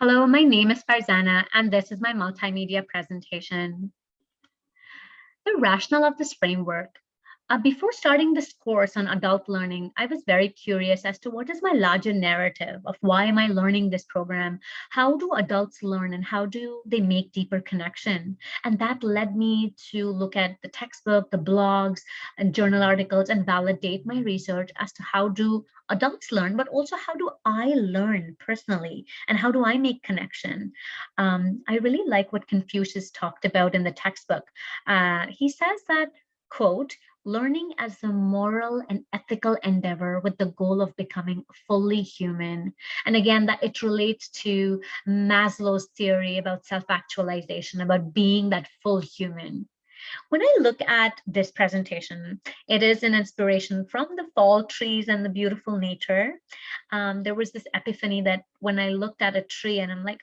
Hello, my name is Farzana, and this is my multimedia presentation. The rationale of this framework. Before starting this course on adult learning, I was very curious as to what is my larger narrative of why am I learning this program? How do adults learn and how do they make deeper connection? And that led me to look at the textbook, the blogs, and journal articles and validate my research as to how do adults learn, but also how do I learn personally and how do I make connection? I really like what Confucius talked about in the textbook. He says that, quote, learning as a moral and ethical endeavor with the goal of becoming fully human. And again, that it relates to Maslow's theory about self-actualization, about being that full human. When I look at this presentation, it is an inspiration from the fall trees and the beautiful nature. There was this epiphany that when I looked at a tree and I'm like,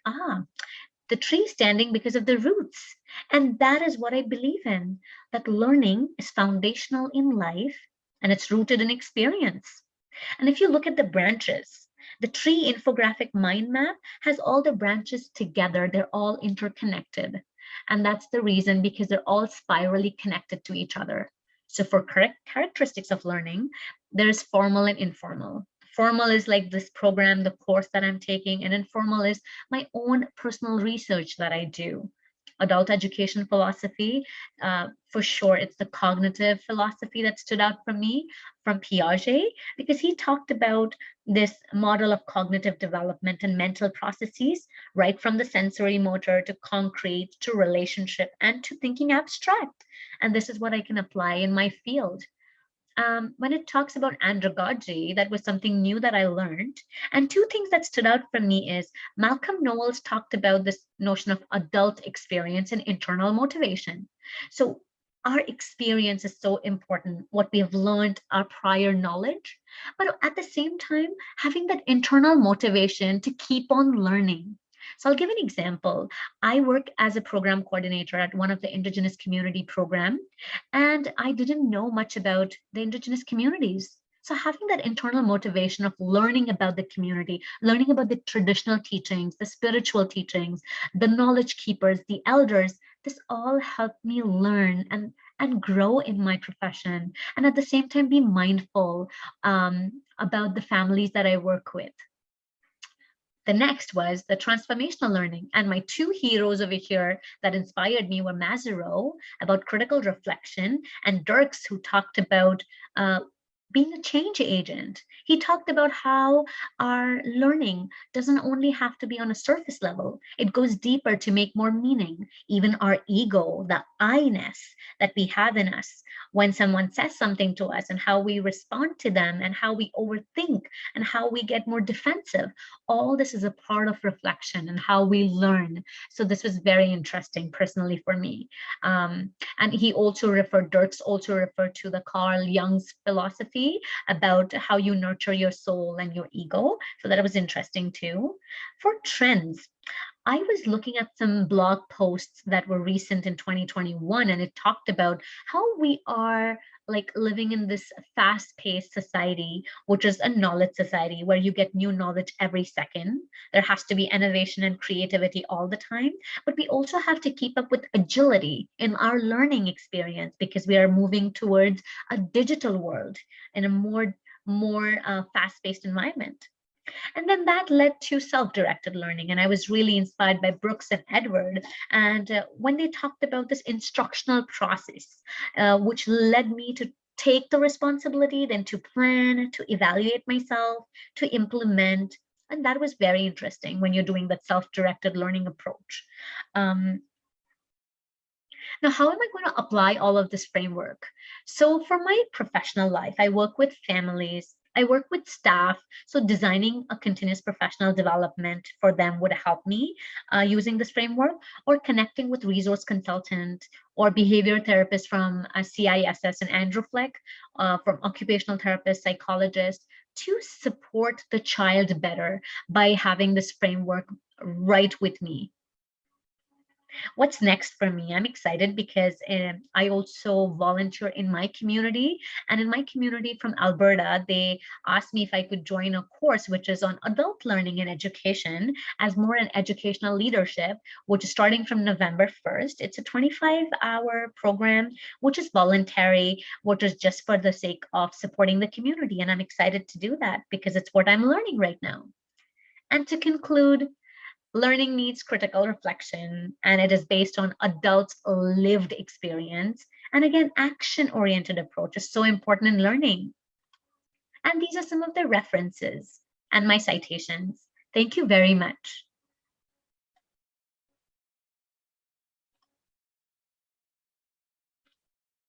the tree standing because of the roots. And that is what I believe in, that learning is foundational in life and it's rooted in experience. And if you look at the branches, the tree infographic mind map has all the branches together. They're all interconnected. And that's the reason because they're all spirally connected to each other. So for correct characteristics of learning, there's formal and informal. Formal is like this program, the course that I'm taking, and informal is my own personal research that I do. Adult education philosophy, for sure, it's the cognitive philosophy that stood out for me from Piaget, because he talked about this model of cognitive development and mental processes, right from the sensory motor to concrete to relationship and to thinking abstract. And this is what I can apply in my field. When it talks about andragogy, that was something new that I learned. And two things that stood out for me is Malcolm Knowles talked about this notion of adult experience and internal motivation. So our experience is so important, what we have learned, our prior knowledge, but at the same time, having that internal motivation to keep on learning. So I'll give an example. I work as a program coordinator at one of the Indigenous community program, and I didn't know much about the Indigenous communities. So having that internal motivation of learning about the community, learning about the traditional teachings, the spiritual teachings, the knowledge keepers, the elders, this all helped me learn and grow in my profession. And at the same time, be mindful about the families that I work with. The next was the transformational learning. And my two heroes over here that inspired me were Maserow about critical reflection and Dirks, who talked about being a change agent. He talked about how our learning doesn't only have to be on a surface level, it goes deeper to make more meaning. Even our ego, the I-ness that we have in us, when someone says something to us and how we respond to them and how we overthink and how we get more defensive, all this is a part of reflection and how we learn. So this was very interesting personally for me. And he also referred, Dirks also referred to the Carl Jung's philosophy about how you nurture your soul and your ego. So that was interesting too. For trends, I was looking at some blog posts that were recent in 2021, and it talked about how we are like living in this fast-paced society, which is a knowledge society where you get new knowledge every second. There has to be innovation and creativity all the time, but we also have to keep up with agility in our learning experience because we are moving towards a digital world in a more fast-paced environment. And then that led to self-directed learning. And I was really inspired by Brooks and Edward. And when they talked about this instructional process, which led me to take the responsibility, then to plan, to evaluate myself, to implement. And that was very interesting when you're doing that self-directed learning approach. Now, how am I going to apply all of this framework? So for my professional life, I work with families, I work with staff. So designing a continuous professional development for them would help me using this framework, or connecting with resource consultant or behavior therapist from CISS and Andrew Fleck, from occupational therapist, psychologist, to support the child better by having this framework right with me. What's next for me? I'm excited because I also volunteer in my community. And in my community from Alberta, they asked me if I could join a course which is on adult learning and education as more an educational leadership, which is starting from November 1st. It's a 25-hour program, which is voluntary, which is just for the sake of supporting the community. And I'm excited to do that because it's what I'm learning right now. And to conclude, learning needs critical reflection, and it is based on adults' lived experience. And again, action oriented approach is so important in learning. And these are some of the references and my citations. Thank you very much.